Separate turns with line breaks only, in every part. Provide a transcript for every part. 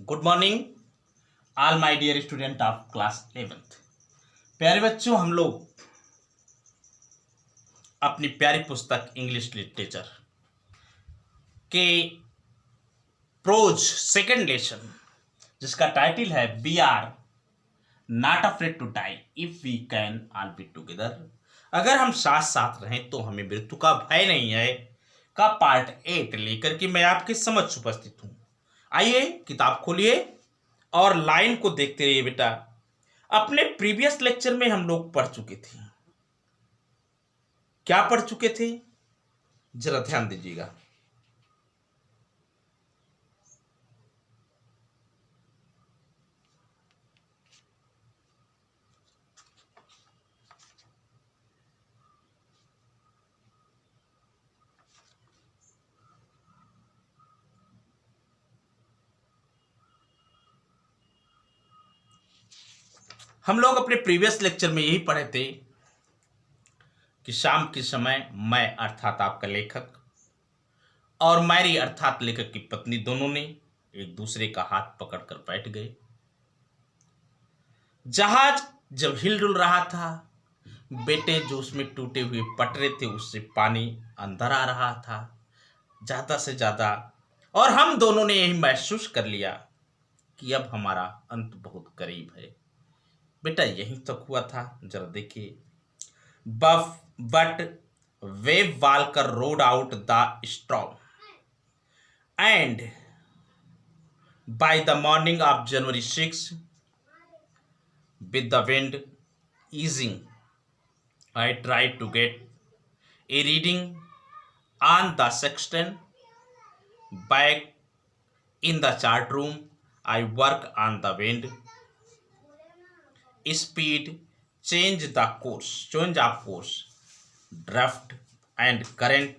Good morning all my dear student of class 11th। प्यारे बच्चों, हम लोग अपनी प्यारी पुस्तक इंग्लिश लिटरेचर के प्रोज सेकंड लेसन, जिसका टाइटल है we are not afraid to die if we can all be together, अगर हम साथ साथ रहें तो हमें मृत्यु का भय नहीं है, का पार्ट 8 लेकर के मैं आपके समक्ष उपस्थित हूं। आइए किताब खोलिए और लाइन को देखते रहिए बेटा। अपने प्रीवियस लेक्चर में हम लोग पढ़ चुके थे। क्या पढ़ चुके थे, जरा ध्यान दीजिएगा। हम लोग अपने प्रीवियस लेक्चर में यही पढ़े थे कि शाम के समय मैं अर्थात आपका लेखक और मैरी अर्थात लेखक की पत्नी दोनों ने एक दूसरे का हाथ पकड़कर बैठ गए। जहाज जब हिल डुल रहा था, बेटे जो उसमें टूटे हुए पटरे थे उससे पानी अंदर आ रहा था ज्यादा से ज्यादा, और हम दोनों ने यही महसूस कर लिया कि अब हमारा अंत बहुत करीब है। बेटा यहीं तक हुआ था, जरा देखिए। But Wave Walker rode out the storm and by the morning of January 6 with the wind easing, I tried to get a reading on the sextant. Back in the chart room, I work on the wind speed, change of course, draft and current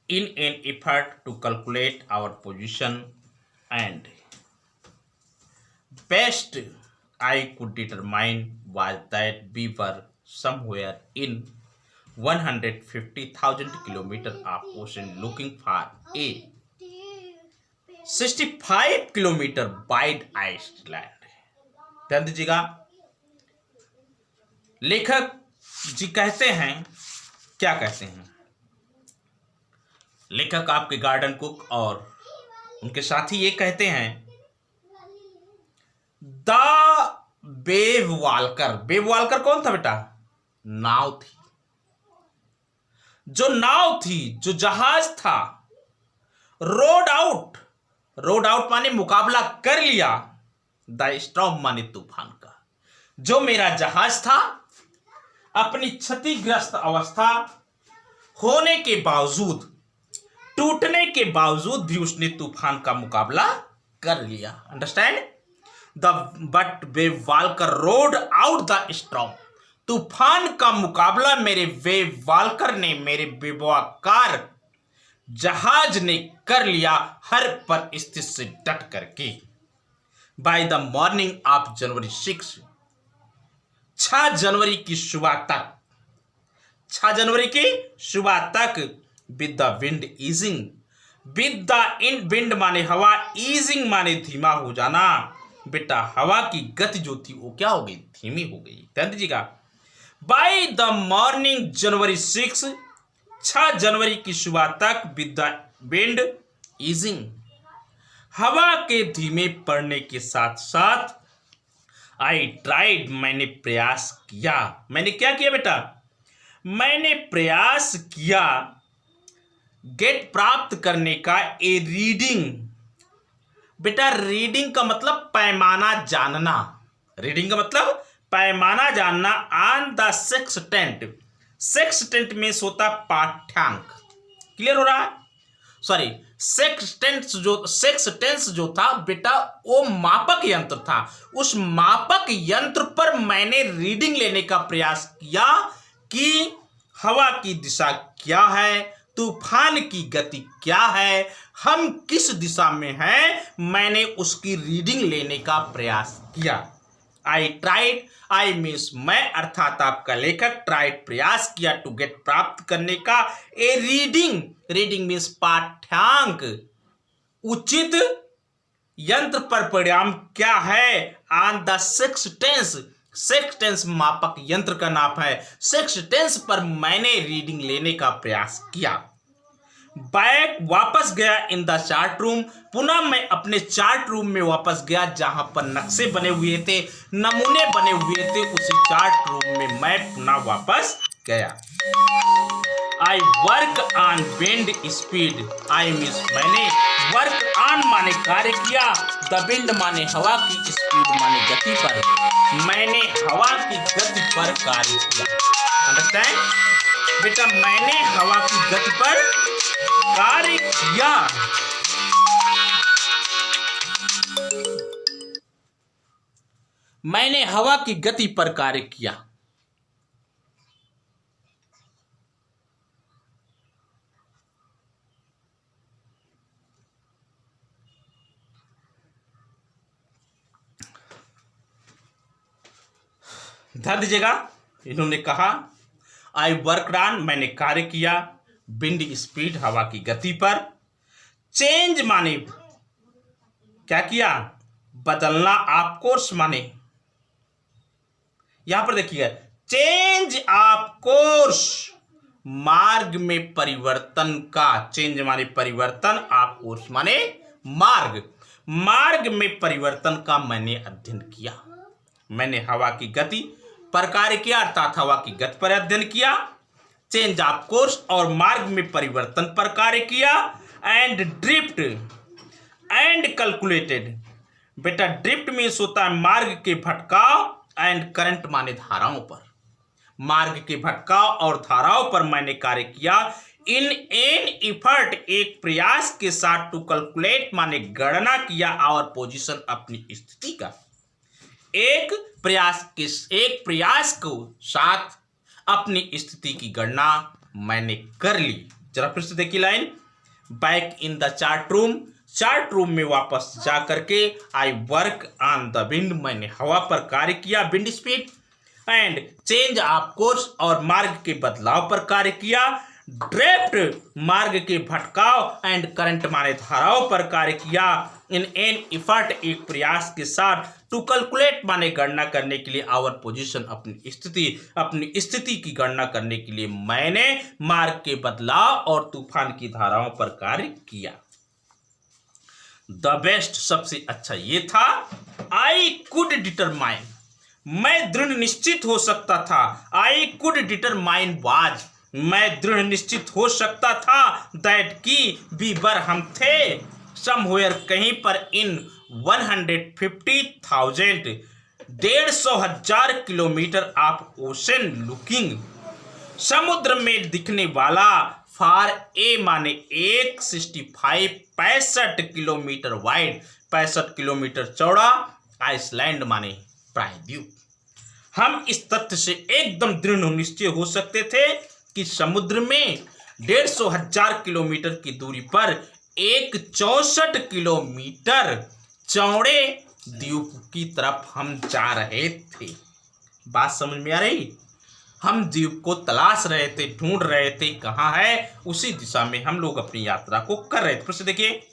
in an effort to calculate our position, and best I could determine was that we were somewhere in 150,000 kilometers of ocean looking for a 65 kilometer wide island। ध्यान दीजिएगा, लेखक जी कहते हैं, क्या कहते हैं लेखक आपके गार्डन कुक और उनके साथी ये कहते हैं, द वेव वाल्कर कौन था बेटा? नाव थी। जो नाव थी, जो जहाज था, रोड आउट माने मुकाबला कर लिया, द स्टॉर्म माने तूफान का। जो मेरा जहाज था अपनी क्षतिग्रस्त अवस्था होने के बावजूद, टूटने के बावजूद भी उसने तूफान का मुकाबला कर लिया। Understand? But Wave Walker rode out the storm, तूफान का मुकाबला मेरे वेव वाल्कर ने, मेरे बेवकार जहाज ने कर लिया, हर परिस्थिति से डट करके। Bye the morning of January 6 जनवरी की सुबह तक, 6 जनवरी की सुबह तक, with the wind easing, with the wind माने हवा, ईजिंग माने धीमा हो जाना। बेटा हवा की गति जो थी वो क्या हो गई? धीमी हो गई। ध्यान दीजिएगा। बाय द मॉर्निंग January 6 जनवरी की सुबह तक, विद द विंड ईजिंग, हवा के धीमे पड़ने के साथ साथ, आई ट्राइड, मैंने प्रयास किया। मैंने क्या किया बेटा? मैंने प्रयास किया गेट प्राप्त करने का, ए रीडिंग। बेटा रीडिंग का मतलब पैमाना जानना, रीडिंग का मतलब पैमाना जानना। ऑन द सेक्सटेंट में सोता पाठ्यांक। क्लियर हो रहा है? सॉरी, सेक्सटेंस जो था बेटा वो मापक यंत्र था। उस मापक यंत्र पर मैंने रीडिंग लेने का प्रयास किया कि हवा की दिशा क्या है, तूफान की गति क्या है, हम किस दिशा में हैं, मैंने उसकी रीडिंग लेने का प्रयास किया। आई ट्राइड, आई मीन्स मैं अर्थात आपका लेखक, ट्राइड प्रयास किया, टू गेट प्राप्त करने का, ए रीडिंग मीन्स पाठ्यांक, उचित यंत्र पर परिणाम क्या है? On the six tens, six tens मापक यंत्र का नाप है। सिक्स टेंस पर मैंने रीडिंग लेने का प्रयास किया। बैक वापस गया इन द चार्ट रूम, पुनः मैं अपने चार्ट रूम में वापस गया जहां पर नक्शे बने हुए थे, नमूने बने हुए थे। उसी चार्ट रूम में मैं पुनः वापस गया। I work on wind speed, I means मैंने वर्क ऑन माने कार्य किया, द विंड माने हवा की, स्पीड माने गति पर, मैंने हवा की गति पर कार्य किया। अंडरस्टैंड बेटा, मैंने हवा की गति पर कार्य किया। मैंने हवा की गति पर कार्य किया। ध्यान दीजिएगा, इन्होंने कहा आई वर्क ऑन, मैंने कार्य किया, विंड स्पीड हवा की गति पर, चेंज माने क्या किया? बदलना, ऑफ कोर्स माने यहां पर देखिए चेंज ऑफ कोर्स, मार्ग में परिवर्तन का, चेंज माने परिवर्तन, ऑफ कोर्स माने मार्ग, मार्ग में परिवर्तन का मैंने अध्ययन किया। मैंने हवा की गति पर कार्य किया अर्थात हवा की गति पर अध्ययन किया, चेंज ऑफ कोर्स और मार्ग में परिवर्तन पर कार्य किया, एंड ड्रिफ्ट एंड कैलकुलेटेड। बेटा ड्रिफ्ट मीन्स होता है मार्ग के भटकाव, एंड करंट माने धाराओं पर, मार्ग के भटकाव और धाराओं पर मैंने कार्य किया। इन एन इफर्ट, एक प्रयास के साथ, टू कैलकुलेट माने गणना किया, और पोजीशन अपनी स्थिति का, एक प्रयास को साथ अपनी स्थिति की गणना मैंने कर ली। जरा फिर से देखिए line, back in the chart room, chart room में वापस जा करके, I work on the wind, मैंने हवा पर कार्य किया, wind speed, and change of course और मार्ग के बदलाव पर कार्य किया, ड्रिफ्ट मार्ग के भटकाव, एंड करंट माने धाराओं पर कार्य किया। इन एन इफर्ट, एक प्रयास के साथ, टू कैलकुलेट माने गणना करने के लिए, आवर पोजीशन अपनी स्थिति की गणना करने के लिए मैंने मार्ग के बदलाव और तूफान की धाराओं पर कार्य किया। द बेस्ट, सबसे अच्छा ये था, आई कुड डिटरमाइन, मैं दृढ़ निश्चित हो सकता था, आई कुड डिटरमाइन वाज, मैं दृढ़ निश्चित हो सकता था, दैट की वी वर, हम थे, समवेयर कहीं पर, इन 150,000 150,000 किलोमीटर ऑफ ओशन लुकिंग, समुद्र में दिखने वाला, फार ए माने एक, 65 किलोमीटर वाइड, 65 किलोमीटर चौड़ा, आइसलैंड माने प्रायद्वीप। हम इस तथ्य से एकदम दृढ़ निश्चय हो सकते थे कि समुद्र में 150,000 किलोमीटर की दूरी पर एक 64 किलोमीटर चौड़े द्वीप की तरफ हम जा रहे थे। बात समझ में आ रही? हम द्वीप को तलाश रहे थे, ढूंढ रहे थे कहाँ है, उसी दिशा में हम लोग अपनी यात्रा को कर रहे थे। फिर से देखिए,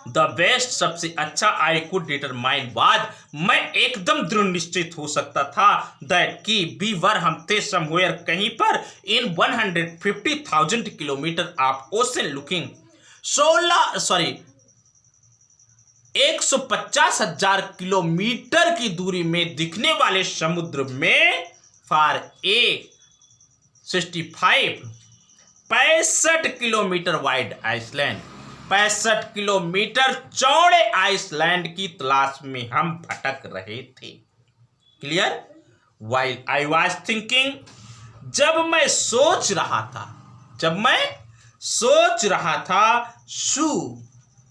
द बेस्ट, सबसे अच्छा, आई कुड डिटरमाइन वाज, मैं एकदम दृढ़ निश्चित हो सकता था, दैट की वी वर, हम थे, समवेयर कहीं पर, इन 150,000 kilometre of ocean looking, 150,000 kilometre की दूरी में दिखने वाले समुद्र में, फार ए 65 किलोमीटर वाइड आइसलैंड, 65 किलोमीटर चौड़े आइसलैंड की तलाश में हम भटक रहे थे। Clear? While I was thinking, जब मैं सोच रहा था,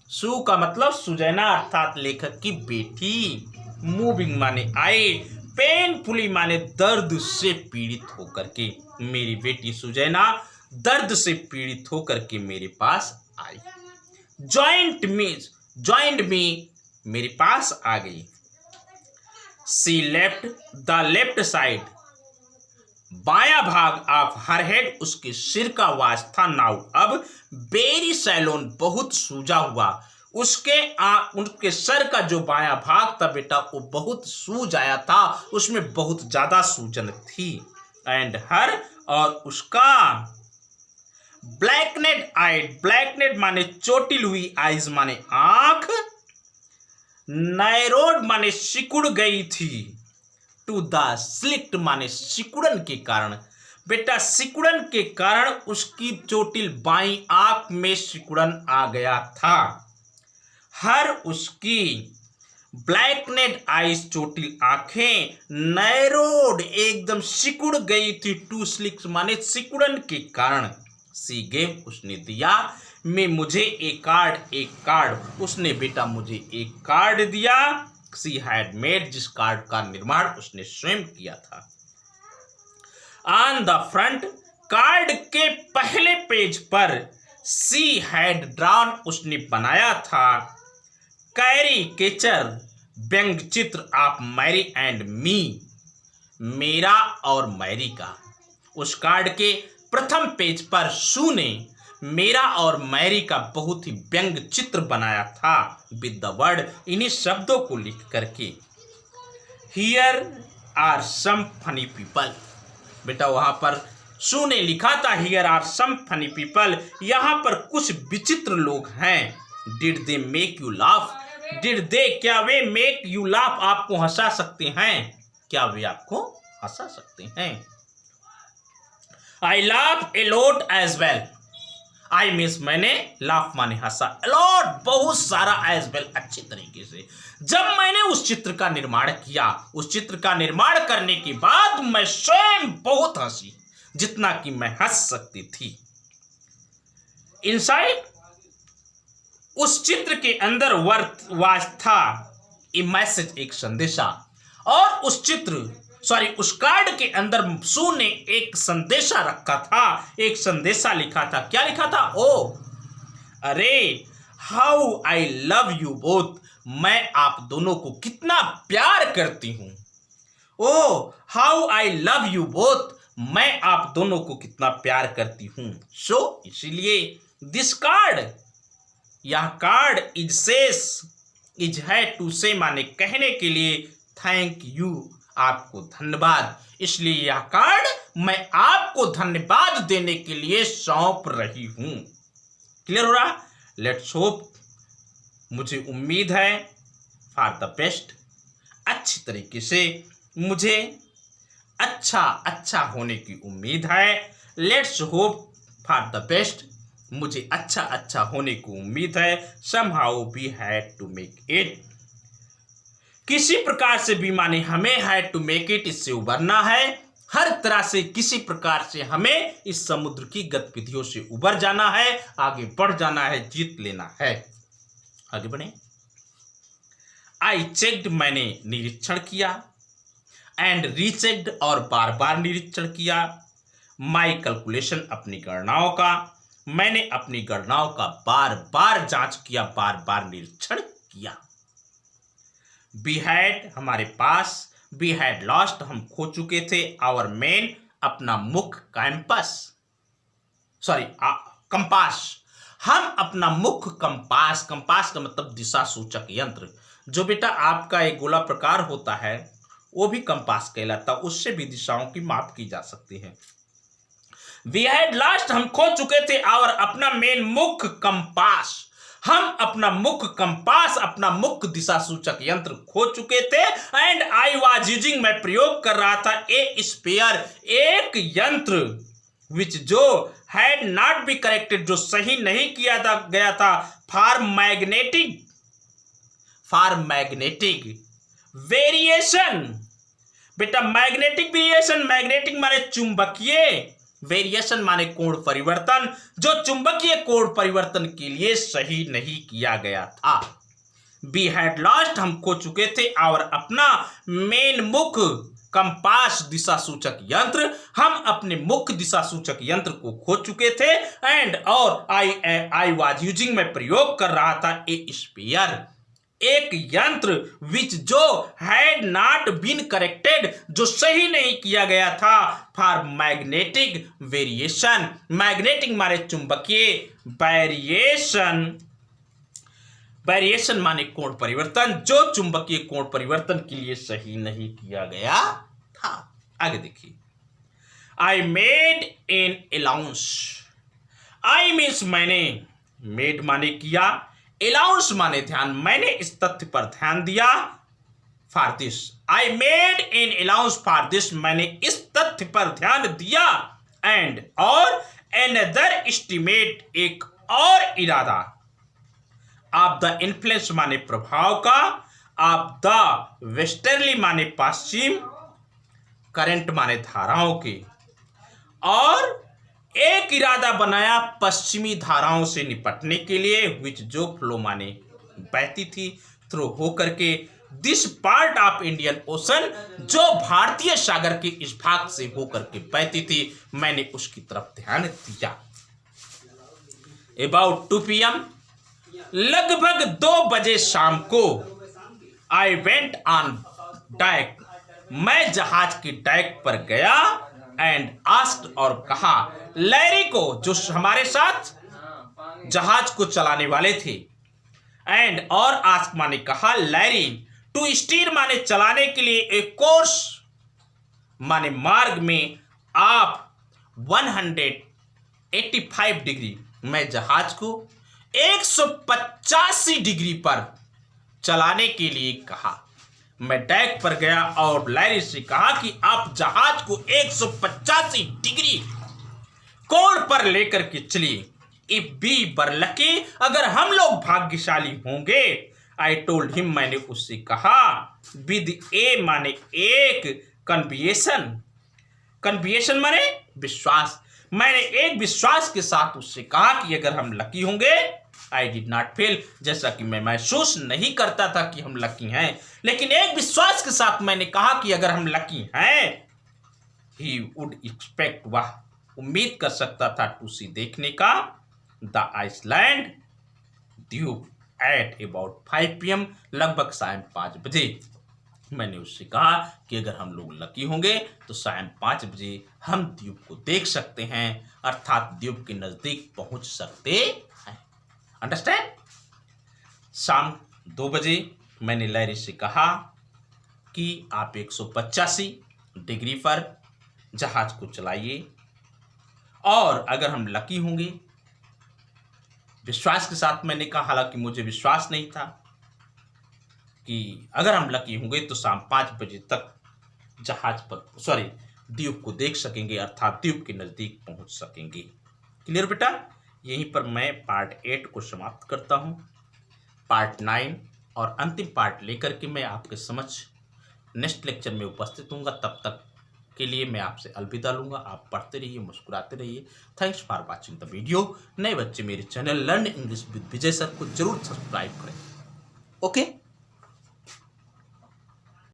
सू का मतलब सुजैना अर्थात लेखक की बेटी, मूविंग माने आए, पेनफुली माने दर्द से पीड़ित होकर के, मेरी बेटी सुजैना दर्द से पीड़ित होकर के मेरे पास आई। ज्वाइंड मी मेरे पास आ गई। सी लेफ्ट द लेफ्ट साइड, बायां भाग ऑफ हर हेड, उसके सिर का वास था, नाउ अब, वेरी सैलोन बहुत सूजा हुआ, उनके सर का जो बायां भाग था बेटा वो बहुत सूज आया था, उसमें बहुत ज्यादा सूजन थी। एंड हर और उसका ब्लैकनेड आइड, ब्लैकनेड माने चोटिल हुई, आइज माने आंख, नैरोड माने सिकुड़ गई थी, टू द स्लिट माने सिकुड़न के कारण। बेटा सिकुड़न के कारण उसकी चोटिल बाईं आंख में सिकुड़न आ गया था। हर उसकी ब्लैकनेड आइज चोटिल आंखें, नैरोड एकदम सिकुड़ गई थी, टू स्लिट माने सिकुड़न के कारण। सी गेव उसने दिया, में मुझे एक कार्ड उसने बेटा मुझे एक कार्ड दिया। सी हैड मेड, जिस कार्ड का निर्माण उसने स्वयं किया था। ऑन द फ्रंट, कार्ड के पहले पेज पर सी हैड ड्रॉन, उसने बनाया था, कैरिकेचर व्यंग चित्र ऑफ मैरी एंड मी, मेरा और मैरी का। उस कार्ड के प्रथम पेज पर सू ने मेरा और मैरी का बहुत ही व्यंग चित्र बनाया था, विद द वर्ड, इन्हीं शब्दों को लिख करके, here are some funny people. बेटा वहां पर सू ने लिखा था here are some funny people, यहाँ पर कुछ विचित्र लोग हैं। Did they make you laugh, did they, क्या वे मेक यू लाफ, आपको हंसा सकते हैं, क्या वे आपको हंसा सकते हैं। I laugh a lot as well, I means मैंने, लाफ माने हंसा, अलॉट बहुत सारा, एज वेल अच्छी तरीके से। जब मैंने उस चित्र का निर्माण किया, उस चित्र का निर्माण करने के बाद मैं स्वयं बहुत हंसी, जितना कि मैं हंस सकती थी। इनसाइड, उस चित्र के अंदर वाज था ए मैसेज, एक संदेशा, और उस कार्ड के अंदर सू ने एक संदेशा रखा था, एक संदेशा लिखा था। क्या लिखा था? ओ अरे, how I love you both, मैं आप दोनों को कितना प्यार करती हूं। ओ how I love you both, मैं आप दोनों को कितना प्यार करती हूं। सो इसीलिए दिस कार्ड, यह कार्ड इज है टू से माने कहने के लिए, थैंक यू आपको धन्यवाद, इसलिए यह कार्ड मैं आपको धन्यवाद देने के लिए सौंप रही हूं। क्लियर हो रहा? लेट्स होप, मुझे उम्मीद है, फॉर द बेस्ट, अच्छी तरीके से मुझे अच्छा होने की उम्मीद है। Let's hope for the best, मुझे अच्छा होने की उम्मीद है। Somehow we had to make it, किसी प्रकार से भी माने हमें हैड टू मेक इट, इससे उबरना है। हर तरह से किसी प्रकार से हमें इस समुद्र की गतिविधियों से उबर जाना है, आगे बढ़ जाना है, जीत लेना है। आगे बढ़े। आई चेक्ड, मैंने निरीक्षण किया, एंड रीचेक्ड, और बार बार निरीक्षण किया, माई कैलकुलेशन, अपनी गणनाओं का, मैंने अपनी गणनाओं का बार बार जांच किया, बार बार निरीक्षण किया। वी हैड, हमारे पास, वी हैड लॉस्ट, हम खो चुके थे, आवर मेन, अपना मुख्य कंपास, हम अपना मुख्य कंपास का मतलब दिशा सूचक यंत्र, जो बेटा आपका एक गोला प्रकार होता है वो भी कंपास कहलाता, उससे भी दिशाओं की माप की जा सकती है। वी हैड लॉस्ट, हम खो चुके थे, आवर, अपना मेन, मुख्य कंपास, हम अपना मुख्य कंपास, अपना मुख्य दिशा सूचक यंत्र खो चुके थे। एंड आई वाज यूजिंग, मैं प्रयोग कर रहा था, ए स्पेयर, एक यंत्र, विच जो हैड नॉट बी करेक्टेड, जो सही नहीं किया गया था, फॉर मैग्नेटिक वेरिएशन। बेटा मैग्नेटिक वेरिएशन, मैग्नेटिक माने चुंबकीय, वेरिएशन माने कोण परिवर्तन, जो चुंबकीय कोण परिवर्तन के लिए सही नहीं किया गया था। वी हैड लॉस्ट, हम खो चुके थे, और अपना मेन, मुख्य कंपास, दिशा सूचक यंत्र, हम अपने मुख्य दिशा सूचक यंत्र को खो चुके थे। एंड, और आई वाज यूजिंग, मैं प्रयोग कर रहा था, ए स्पेयर, एक यंत्र, विच जो हैड नॉट बीन करेक्टेड, जो सही नहीं किया गया था, फॉर मैग्नेटिक वेरिएशन, मैग्नेटिक माने चुंबकीय, वेरिएशन वेरिएशन माने कोण परिवर्तन, जो चुंबकीय कोण परिवर्तन के लिए सही नहीं किया गया था। आगे देखिए, I made an allowance. I means मैंने, मेड माने किया, अलाउंस माने ध्यान, मैंने इस तथ्य पर ध्यान दिया, for this, I made an allowance for this, मैंने इस तथ्य पर ध्यान दिया, एंड और एनदर एस्टिमेट, एक और इरादा, ऑफ द इन्फ्लुएंस माने प्रभाव का, ऑफ द वेस्टर्ली माने पश्चिम, करंट माने धाराओं के, और एक इरादा बनाया पश्चिमी धाराओं से निपटने के लिए, विच जो फ्लो माने बहती थी, थ्रू होकर के, this part of Indian ocean, जो भारतीय सागर के इस भाग से होकर के बहती थी, मैंने उसकी तरफ ध्यान दिया। अबाउट 2 PM, लगभग 2 बजे शाम को, आई वेंट ऑन डेक, मैं जहाज की डेक पर गया, एंड आस्क्ड, और कहा, लैरी को, जो हमारे साथ जहाज को चलाने वाले थे, एंड और आस्क माने कहा, लैरी, टू स्टीर माने चलाने के लिए, एक कोर्स माने मार्ग में, आप 185 डिग्री, मैं जहाज को 185 डिग्री पर चलाने के लिए कहा। मैं डेक पर गया और लैरी से कहा कि आप जहाज को 185 डिग्री कोण पर लेकर के चलिए। इफ बी वर लकी, अगर हम लोग भाग्यशाली होंगे, आई टोल्ड हिम, मैंने उससे कहा, विद ए माने एक, कन्विएशन, कन्विएशन माने विश्वास, मैंने एक विश्वास के साथ उससे कहा कि अगर हम लकी होंगे, आई डिड नॉट फेल, जैसा कि मैं महसूस नहीं करता था कि हम लकी हैं, लेकिन एक विश्वास के साथ मैंने कहा कि अगर हम लकी हैं, ही वुड एक्सपेक्ट, वह उम्मीद कर सकता था, टू सी देखने का, द आइसलैंड द्वीप, एट अबाउट 5 PM, लगभग शाम 5 बजे। मैंने उससे कहा कि अगर हम लोग लकी होंगे तो शाम 5 बजे हम द्वीप को देख सकते हैं, अर्थात द्वीप के नजदीक पहुंच सकते हैं। अंडरस्टैंड? शाम 2 बजे मैंने लैरी से कहा कि आप 185 डिग्री पर जहाज को चलाइए, और अगर हम लकी होंगे, विश्वास के साथ मैंने कहा, हालांकि मुझे विश्वास नहीं था कि अगर हम लकी होंगे तो शाम 5 बजे तक जहाज पर द्वीप को देख सकेंगे, अर्थात द्वीप के नज़दीक पहुंच सकेंगे। क्लियर बेटा? यहीं पर मैं पार्ट 8 को समाप्त करता हूं। पार्ट 9 और अंतिम पार्ट लेकर के मैं आपके समक्ष नेक्स्ट लेक्चर में उपस्थित हूँगा। तब तक के लिए मैं आपसे अलविदा लूँगा। आप पढ़ते रहिए, मुस्कुराते रहिए। Thanks for watching the video. नए बच्चे मेरे channel learn English with Vijay sir को जरूर सब्सक्राइब करें। ओके।